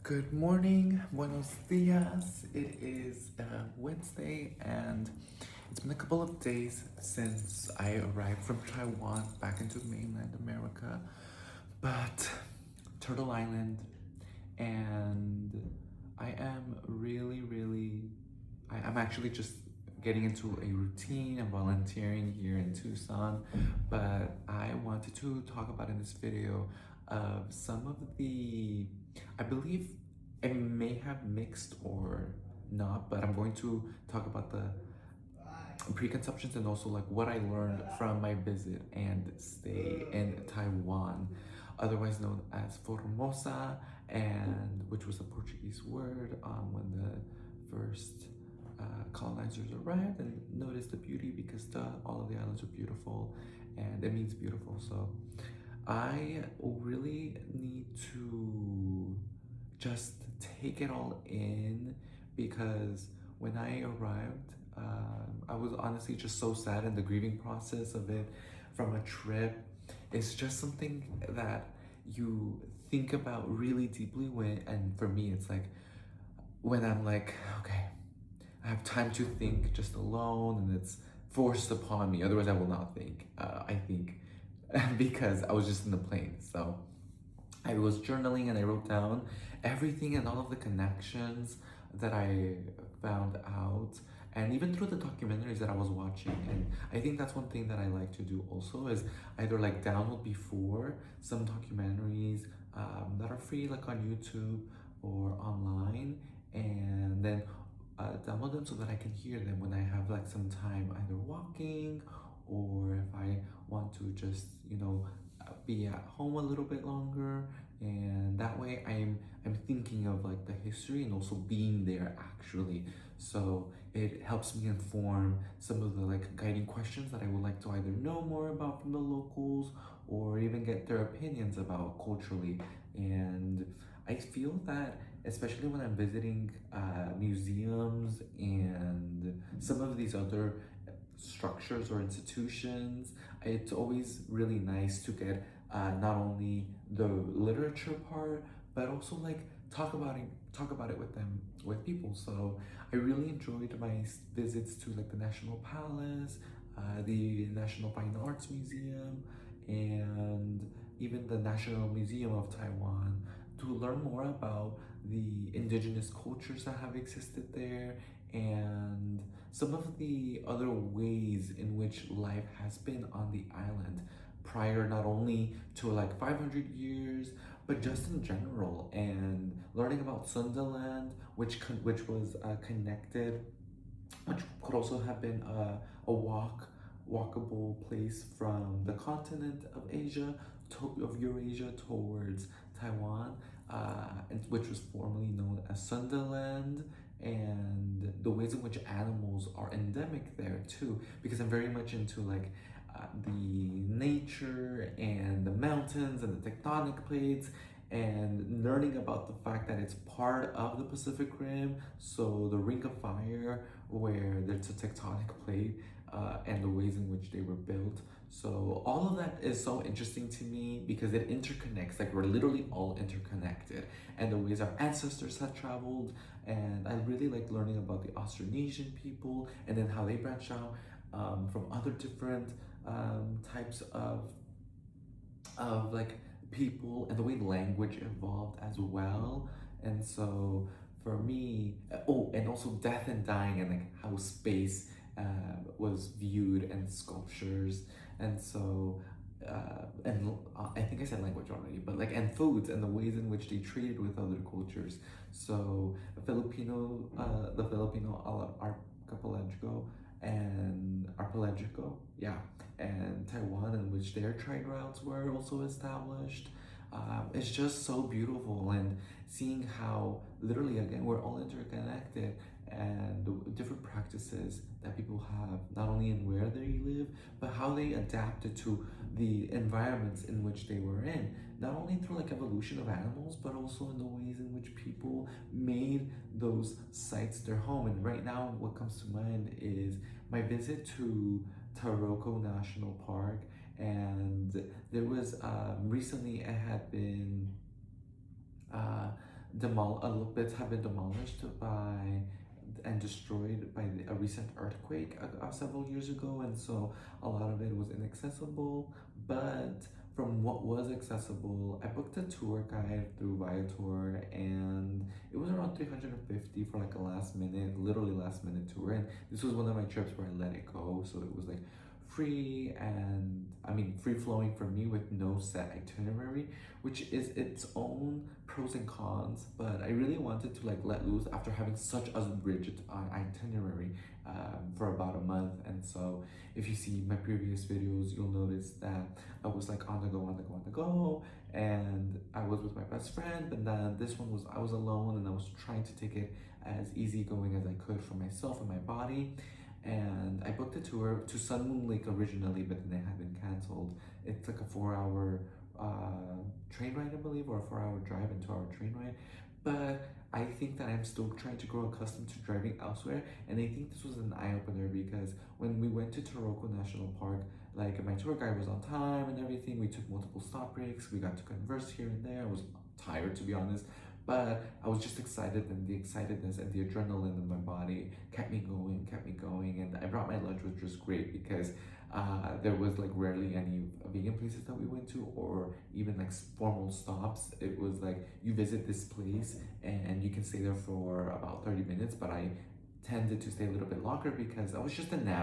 Good morning, buenos dias. It is Wednesday, and it's been a couple of days since I arrived from Taiwan back into mainland America. But Turtle Island, and I am I'm actually just getting into a routine and volunteering here in Tucson. But I wanted to talk about in this video of some of the, I believe it may have mixed or not, but I'm going to talk about the preconceptions and also like what I learned from my visit and stay in Taiwan, otherwise known as Formosa, and which was a Portuguese word when the first colonizers arrived and noticed the beauty because all of the islands are beautiful and it means beautiful. So I really need to just take it all in because when I arrived, I was honestly just so sad in the grieving process of it from a trip. It's just something that you think about really deeply when, and for me, it's like when I'm like, okay, I have time to think just alone and it's forced upon me. Otherwise, I will not think. I think because I was just in the plane. So I was journaling and I wrote down everything and all of the connections that I found out, and even through the documentaries that I was watching. And I think that's one thing that I like to do also is either like download before some documentaries that are free, like on YouTube or online, and then download them so that I can hear them when I have like some time either walking or if I want to just, be at home a little bit longer, and that way I'm thinking of like the history and also being there actually. So it helps me inform some of the like guiding questions that I would like to either know more about from the locals or even get their opinions about culturally. And I feel that especially when I'm visiting museums and some of these other structures or institutions, it's always really nice to get not only the literature part, but also like talk about it with them, with people. So I really enjoyed my visits to like the National Palace, the National Fine Arts Museum, and even the National Museum of Taiwan to learn more about the indigenous cultures that have existed there and some of the other ways in which life has been on the island prior not only to like 500 years but just in general, and learning about Sunderland, which was connected, which could also have been a walkable place from the continent of Asia of Eurasia towards Taiwan, and which was formerly known as Sunderland, and the ways in which animals are endemic there too, because I'm very much into like the nature and the mountains and the tectonic plates, and learning about the fact that it's part of the Pacific Rim, so the Ring of Fire, where there's a tectonic plate, and the ways in which they were built. So all of that is so interesting to me because it interconnects, like we're literally all interconnected, and the ways our ancestors had traveled. And I really like learning about the Austronesian people and then how they branch out from other different types of like people, and the way language evolved as well. And so for me, oh, and also death and dying, and like how space was viewed and sculptures. And so I think I said language already, but like, and foods and the ways in which they treated with other cultures. So the Filipino archipelago and archipelago, yeah, and Taiwan, in which their trade routes were also established. It's just so beautiful, and seeing how literally again we're all interconnected, and the different practices that people have, not only in where they live, but how they adapted to the environments in which they were in, not only through like evolution of animals, but also in the ways in which people made those sites their home. And right now, what comes to mind is my visit to Taroko National Park, and there was recently it had been a little bits have been demolished by and destroyed by a recent earthquake several years ago, and so a lot of it was inaccessible. But from what was accessible, I booked a tour guide through Viator, and it was around 350 for like a last minute, literally last minute tour. And this was one of my trips where I let it go, so it was like free, and I mean free flowing for me with no set itinerary, which is its own pros and cons. But I really wanted to like let loose after having such a rigid itinerary for about a month. And so if you see my previous videos, you'll notice that I was like on the go, on the go, on the go, and I was with my best friend. But then this one was I was alone, and I was trying to take it as easygoing as I could for myself and my body. And I booked a tour to Sun Moon Lake originally, but then it had been canceled. It's like a 4 hour train ride, I believe, or a 4 hour drive and 2 hour train ride. But I think that I'm still trying to grow accustomed to driving elsewhere, and I think this was an eye opener because when we went to Taroko National Park, like my tour guide was on time and everything. We took multiple stop breaks. We got to converse here and there. I was tired, to be honest, but I was just excited, and the excitedness and the adrenaline in my body kept me going. And I brought my lunch, which was great because there was like rarely any vegan places that we went to, or even like formal stops. It was like you visit this place and you can stay there for about 30 minutes, but I tended to stay a little bit longer because I was just a nap.